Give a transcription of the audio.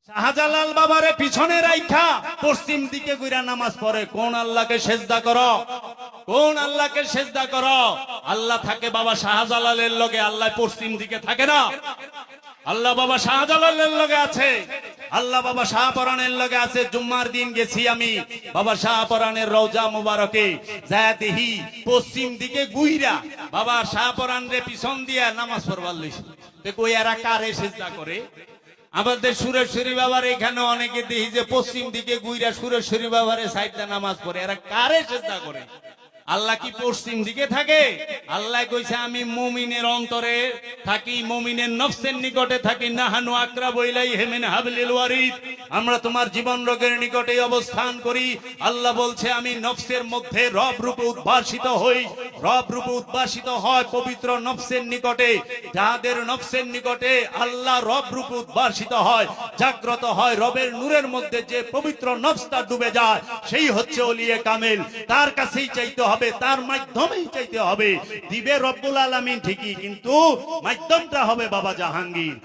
শাহজালাল বাবারে পিছনে রাইখা পশ্চিম দিকে ঘুরা নামাজ পড়ে। কোন আল্লাহকে সেজদা করো? কোন আল্লাহকে সেজদা করো? আল্লাহ থাকে বাবা শাহজালালের লগে, আল্লাহ পশ্চিম দিকে থাকে না। আল্লাহ বাবা শাহজালালের লগে আছে, আল্লাহ বাবা শাহপরানের লগে আছে। জুম্মার দিন গেছি আমি বাবা শাহপরানের রওজা মুবারকে, যায় দেখি পশ্চিম দিকে গুইরা বাবা শাহপরান রে পিছন দিয়া নামাজ পড়বার লইছে। কই এরা কারে সেজদা করে? আমাদের সুরেশ্বরী বাবার এখানে অনেকে দেখি যে পশ্চিম দিকে গুইরা সুরেশ্বরী বাবারে সাইডটা নামাজ পড়ে। এরা কারে সেজদা করে? আল্লাহ কি পশ্চিম দিকে থাকে? আল্লাহ কইছে আমি মুমিনের অন্তরে থাকি, মুমিনের নফসের নিকটে থাকি। নাহানু আকরাবু ইলাইহি মিন হাবলিল ওয়ারিদ, আমরা তোমার জীবন রোগের নিকটে অবস্থান করি। আল্লাহ বলছে আমি নফসের মধ্যে রব রূপে উদ্ভাসিত হই। রব রূপে উদ্ভাসিত হয় পবিত্র নফসের নিকটে। যাদের নফসের নিকটে আল্লাহ রব রূপে উদ্ভাসিত হয়, জাগ্রত হয়, রবের নূরের মধ্যে যে পবিত্র নফসটা ডুবে যায়, সেই হচ্ছে ওলিয়ে কামেল। তার কাছেই চাইতে হবে, তার মাধ্যমেই চাইতে হবে। দিবে রব্বুল আলামিন ঠিকই, কিন্তু মাধ্যমটা হবে বাবা জাহাঙ্গীর।